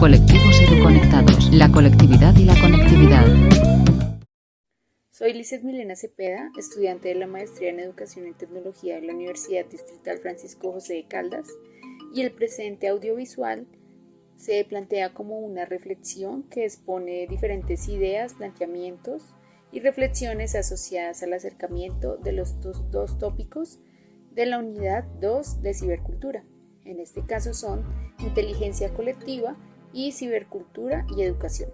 Colectivos educonectados, la colectividad y la conectividad. Soy Lizeth Milena Cepeda, estudiante de la Maestría en Educación y Tecnología de la Universidad Distrital Francisco José de Caldas, y el presente audiovisual se plantea como una reflexión que expone diferentes ideas, planteamientos y reflexiones asociadas al acercamiento de los dos tópicos de la unidad 2 de cibercultura. En este caso son inteligencia colectiva y cibercultura y educación.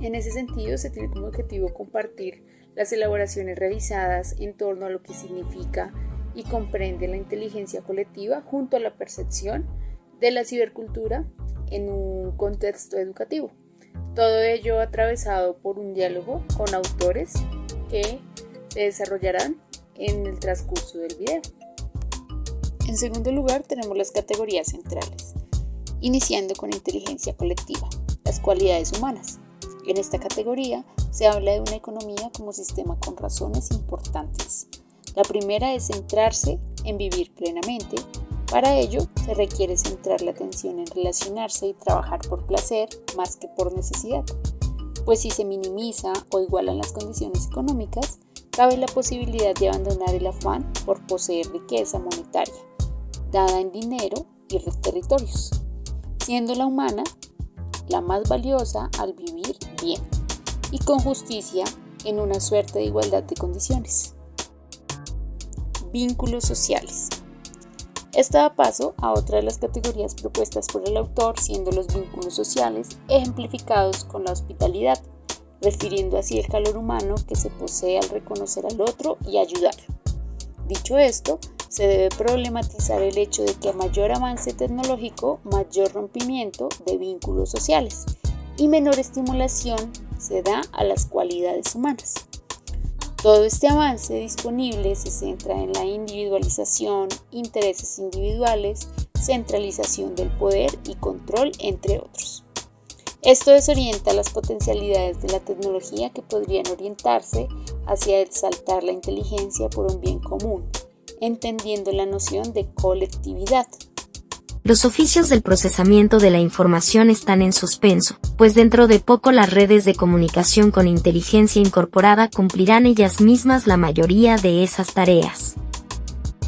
En ese sentido, se tiene como objetivo compartir las elaboraciones realizadas en torno a lo que significa y comprende la inteligencia colectiva junto a la percepción de la cibercultura en un contexto educativo. Todo ello atravesado por un diálogo con autores que se desarrollarán en el transcurso del video. En segundo lugar, tenemos las categorías centrales, iniciando con inteligencia colectiva, las cualidades humanas. En esta categoría se habla de una economía como sistema con razones importantes. La primera es centrarse en vivir plenamente. Para ello, se requiere centrar la atención en relacionarse y trabajar por placer más que por necesidad, pues si se minimiza o igualan las condiciones económicas, cabe la posibilidad de abandonar el afán por poseer riqueza monetaria, dada en dinero y territorios, siendo la humana la más valiosa al vivir bien y con justicia en una suerte de igualdad de condiciones. Vínculos sociales. Esto da paso a otra de las categorías propuestas por el autor, siendo los vínculos sociales ejemplificados con la hospitalidad, refiriendo así el calor humano que se posee al reconocer al otro y ayudarlo. Dicho esto, se debe problematizar el hecho de que a mayor avance tecnológico, mayor rompimiento de vínculos sociales y menor estimulación se da a las cualidades humanas. Todo este avance disponible se centra en la individualización, intereses individuales, centralización del poder y control, entre otros. Esto desorienta las potencialidades de la tecnología que podrían orientarse hacia exaltar la inteligencia por un bien común, entendiendo la noción de colectividad. Los oficios del procesamiento de la información están en suspenso, pues dentro de poco las redes de comunicación con inteligencia incorporada cumplirán ellas mismas la mayoría de esas tareas.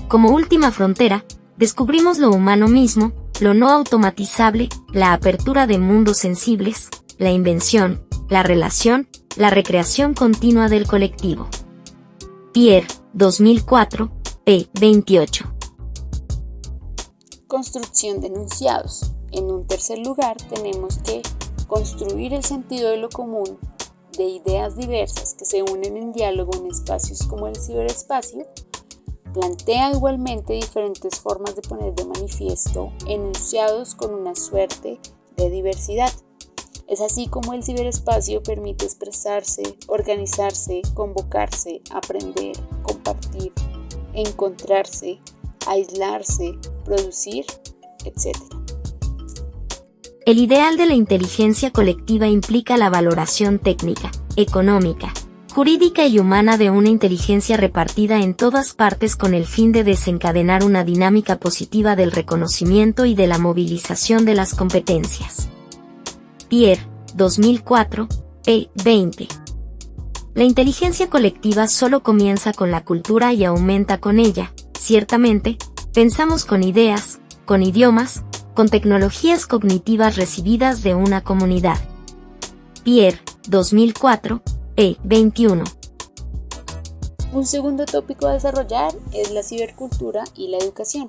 Como última frontera, descubrimos lo humano mismo, lo no automatizable, la apertura de mundos sensibles, la invención, la relación, la recreación continua del colectivo. Pierre, 2004, p. 28. Construcción de enunciados. En un tercer lugar, tenemos que construir el sentido de lo común de ideas diversas que se unen en diálogo en espacios como el ciberespacio. Plantea igualmente diferentes formas de poner de manifiesto enunciados con una suerte de diversidad. Es así como el ciberespacio permite expresarse, organizarse, convocarse, aprender, compartir, encontrarse, aislarse, producir, etc. El ideal de la inteligencia colectiva implica la valoración técnica, económica, jurídica y humana de una inteligencia repartida en todas partes con el fin de desencadenar una dinámica positiva del reconocimiento y de la movilización de las competencias. Pierre, 2004, p. 20. La inteligencia colectiva solo comienza con la cultura y aumenta con ella. Ciertamente, pensamos con ideas, con idiomas, con tecnologías cognitivas recibidas de una comunidad. Pierre, 2004, p. 21. Un segundo tópico a desarrollar es la cibercultura y la educación.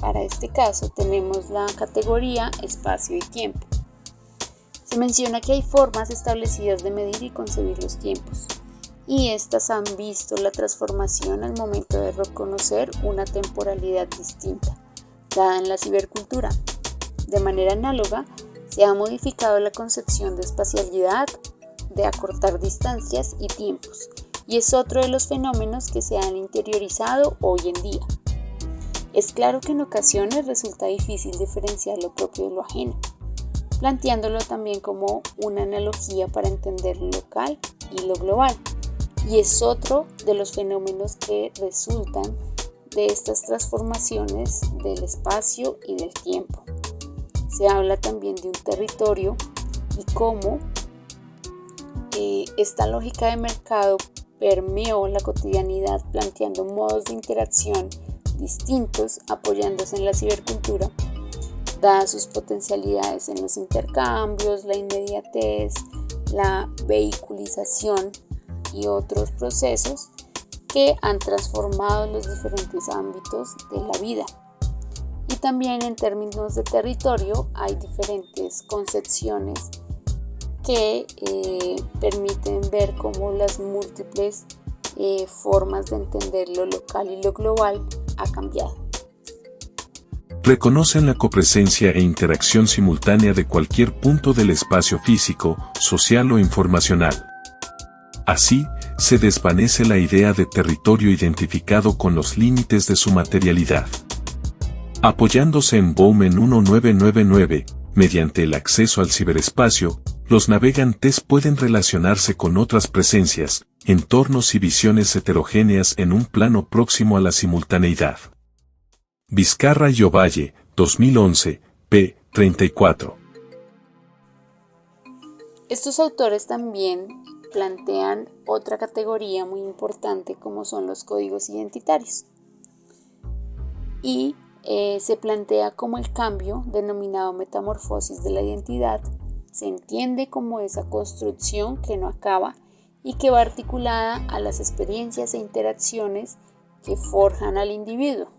Para este caso tenemos la categoría espacio y tiempo. Se menciona que hay formas establecidas de medir y concebir los tiempos, y estas han visto la transformación al momento de reconocer una temporalidad distinta, dada en la cibercultura. De manera análoga, se ha modificado la concepción de espacialidad, de acortar distancias y tiempos, y es otro de los fenómenos que se han interiorizado hoy en día. Es claro que en ocasiones resulta difícil diferenciar lo propio de lo ajeno, planteándolo también como una analogía para entender lo local y lo global. Y es otro de los fenómenos que resultan de estas transformaciones del espacio y del tiempo. se habla también de un territorio y cómo esta lógica de mercado permeó la cotidianidad, planteando modos de interacción distintos, apoyándose en la cibercultura, dadas sus potencialidades en los intercambios, la inmediatez, la vehiculización y otros procesos que han transformado los diferentes ámbitos de la vida. Y también en términos de territorio hay diferentes concepciones que permiten ver cómo las múltiples formas de entender lo local y lo global ha cambiado. Reconocen la copresencia e interacción simultánea de cualquier punto del espacio físico, social o informacional. Así, se desvanece la idea de territorio identificado con los límites de su materialidad. Apoyándose en Bowman 1999, mediante el acceso al ciberespacio, los navegantes pueden relacionarse con otras presencias, entornos y visiones heterogéneas en un plano próximo a la simultaneidad. Vizcarra y Ovalle, 2011, p. 34. Estos autores también plantean otra categoría muy importante como son los códigos identitarios. Y se plantea como el cambio, denominado metamorfosis de la identidad, se entiende como esa construcción que no acaba y que va articulada a las experiencias e interacciones que forjan al individuo,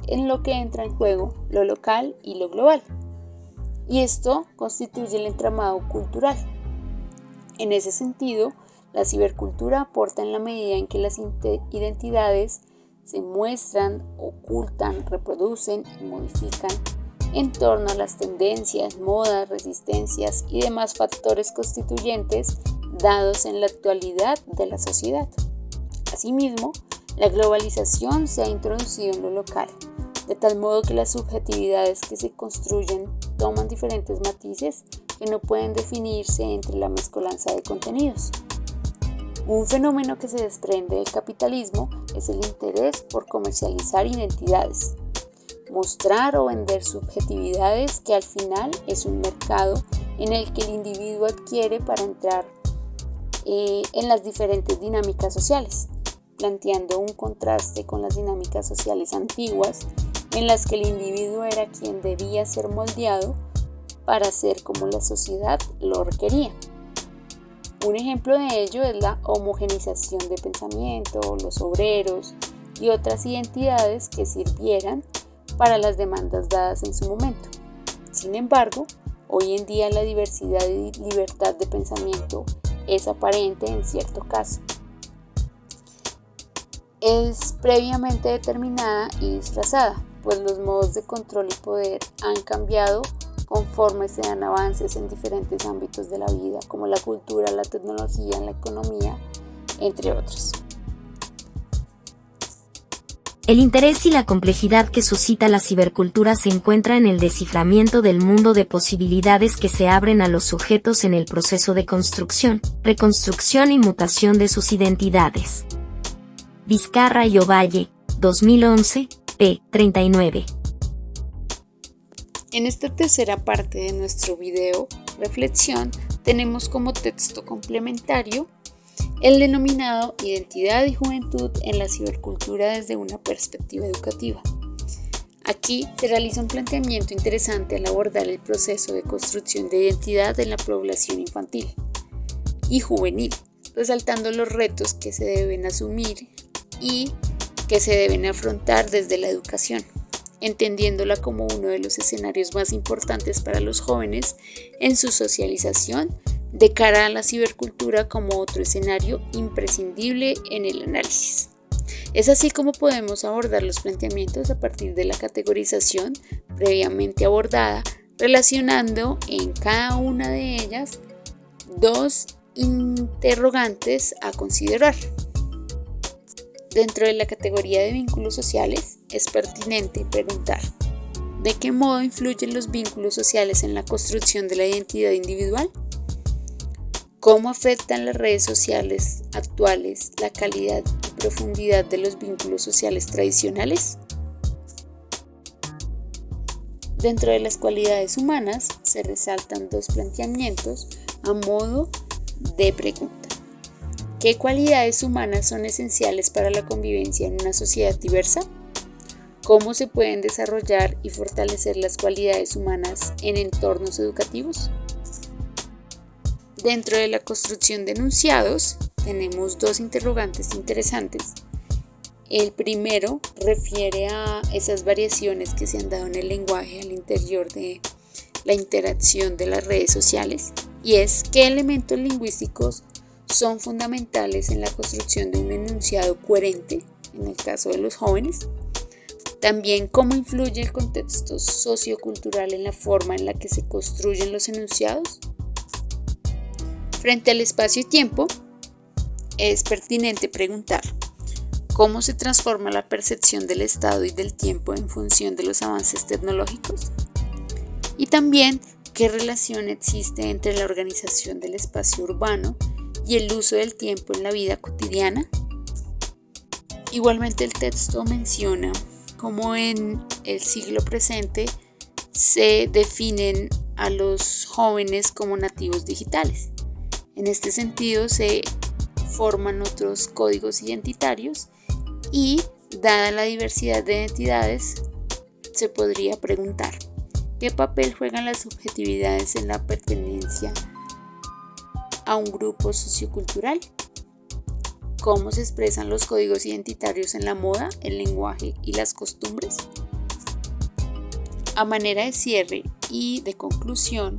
en lo que entra en juego lo local y lo global. Y esto constituye el entramado cultural. En ese sentido, la cibercultura aporta en la medida en que las identidades se muestran, ocultan, reproducen y modifican en torno a las tendencias, modas, resistencias y demás factores constituyentes dados en la actualidad de la sociedad. Asimismo, la globalización se ha introducido en lo local, de tal modo que las subjetividades que se construyen toman diferentes matices que no pueden definirse entre la mezcolanza de contenidos. Un fenómeno que se desprende del capitalismo es el interés por comercializar identidades, mostrar o vender subjetividades que al final es un mercado en el que el individuo adquiere para entrar en las diferentes dinámicas sociales, planteando un contraste con las dinámicas sociales antiguas en las que el individuo era quien debía ser moldeado para ser como la sociedad lo requería. Un ejemplo de ello es la homogenización de pensamiento, los obreros y otras identidades que sirvieran para las demandas dadas en su momento. Sin embargo, hoy en día la diversidad y libertad de pensamiento es aparente en cierto caso. Es previamente determinada y disfrazada, pues los modos de control y poder han cambiado conforme se dan avances en diferentes ámbitos de la vida, como la cultura, la tecnología, la economía, entre otros. El interés y la complejidad que suscita la cibercultura se encuentra en el desciframiento del mundo de posibilidades que se abren a los sujetos en el proceso de construcción, reconstrucción y mutación de sus identidades. Vizcarra y Ovalle, 2011, p. 39. En esta tercera parte de nuestro video reflexión tenemos como texto complementario el denominado Identidad y Juventud en la cibercultura desde una perspectiva educativa. Aquí se realiza un planteamiento interesante al abordar el proceso de construcción de identidad en la población infantil y juvenil, resaltando los retos que se deben asumir y que se deben afrontar desde la educación, entendiéndola como uno de los escenarios más importantes para los jóvenes en su socialización, de cara a la cibercultura como otro escenario imprescindible en el análisis. Es así como podemos abordar los planteamientos a partir de la categorización previamente abordada, relacionando en cada una de ellas dos interrogantes a considerar. Dentro de la categoría de vínculos sociales, es pertinente preguntar: ¿de qué modo influyen los vínculos sociales en la construcción de la identidad individual? ¿Cómo afectan las redes sociales actuales la calidad y profundidad de los vínculos sociales tradicionales? Dentro de las cualidades humanas se resaltan dos planteamientos a modo de pregunta. ¿Qué cualidades humanas son esenciales para la convivencia en una sociedad diversa? ¿Cómo se pueden desarrollar y fortalecer las cualidades humanas en entornos educativos? Dentro de la construcción de enunciados tenemos dos interrogantes interesantes. El primero refiere a esas variaciones que se han dado en el lenguaje al interior de la interacción de las redes sociales, y es qué elementos lingüísticos son fundamentales en la construcción de un enunciado coherente en el caso de los jóvenes. También cómo influye el contexto sociocultural en la forma en la que se construyen los enunciados. Frente al espacio y tiempo, es pertinente preguntar ¿cómo se transforma la percepción del estado y del tiempo en función de los avances tecnológicos? Y también, ¿qué relación existe entre la organización del espacio urbano y el uso del tiempo en la vida cotidiana? Igualmente, el texto menciona cómo en el siglo presente se definen a los jóvenes como nativos digitales. En este sentido, se forman otros códigos identitarios y, dada la diversidad de identidades, se podría preguntar ¿qué papel juegan las subjetividades en la pertenencia a un grupo sociocultural? ¿Cómo se expresan los códigos identitarios en la moda, el lenguaje y las costumbres? A manera de cierre y de conclusión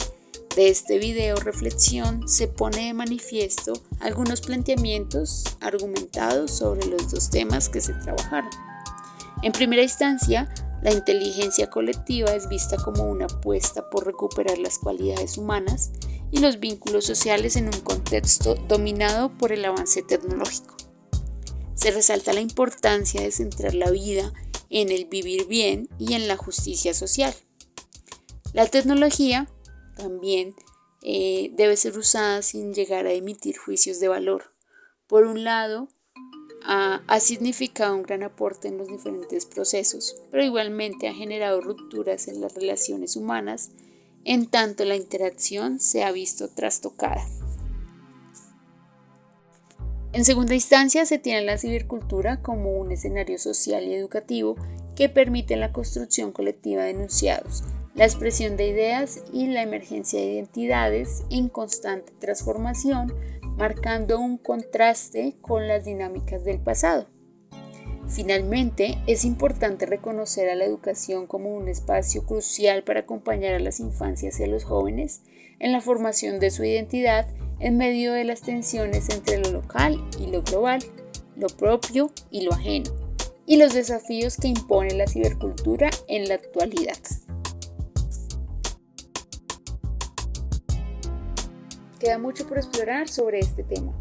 de este video reflexión se pone de manifiesto algunos planteamientos argumentados sobre los dos temas que se trabajaron. En primera instancia, la inteligencia colectiva es vista como una apuesta por recuperar las cualidades humanas y los vínculos sociales en un contexto dominado por el avance tecnológico. Se resalta la importancia de centrar la vida en el vivir bien y en la justicia social. La tecnología también debe ser usada sin llegar a emitir juicios de valor. Por un lado, ha significado un gran aporte en los diferentes procesos, pero igualmente ha generado rupturas en las relaciones humanas, en tanto la interacción se ha visto trastocada. En segunda instancia, se tiene la cibercultura como un escenario social y educativo que permite la construcción colectiva de enunciados, la expresión de ideas y la emergencia de identidades en constante transformación, marcando un contraste con las dinámicas del pasado. Finalmente, es importante reconocer a la educación como un espacio crucial para acompañar a las infancias y a los jóvenes en la formación de su identidad en medio de las tensiones entre lo local y lo global, lo propio y lo ajeno, y los desafíos que impone la cibercultura en la actualidad. Queda mucho por explorar sobre este tema.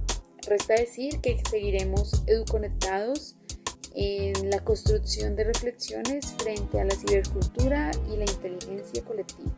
Resta decir que seguiremos educonectados en la construcción de reflexiones frente a la cibercultura y la inteligencia colectiva.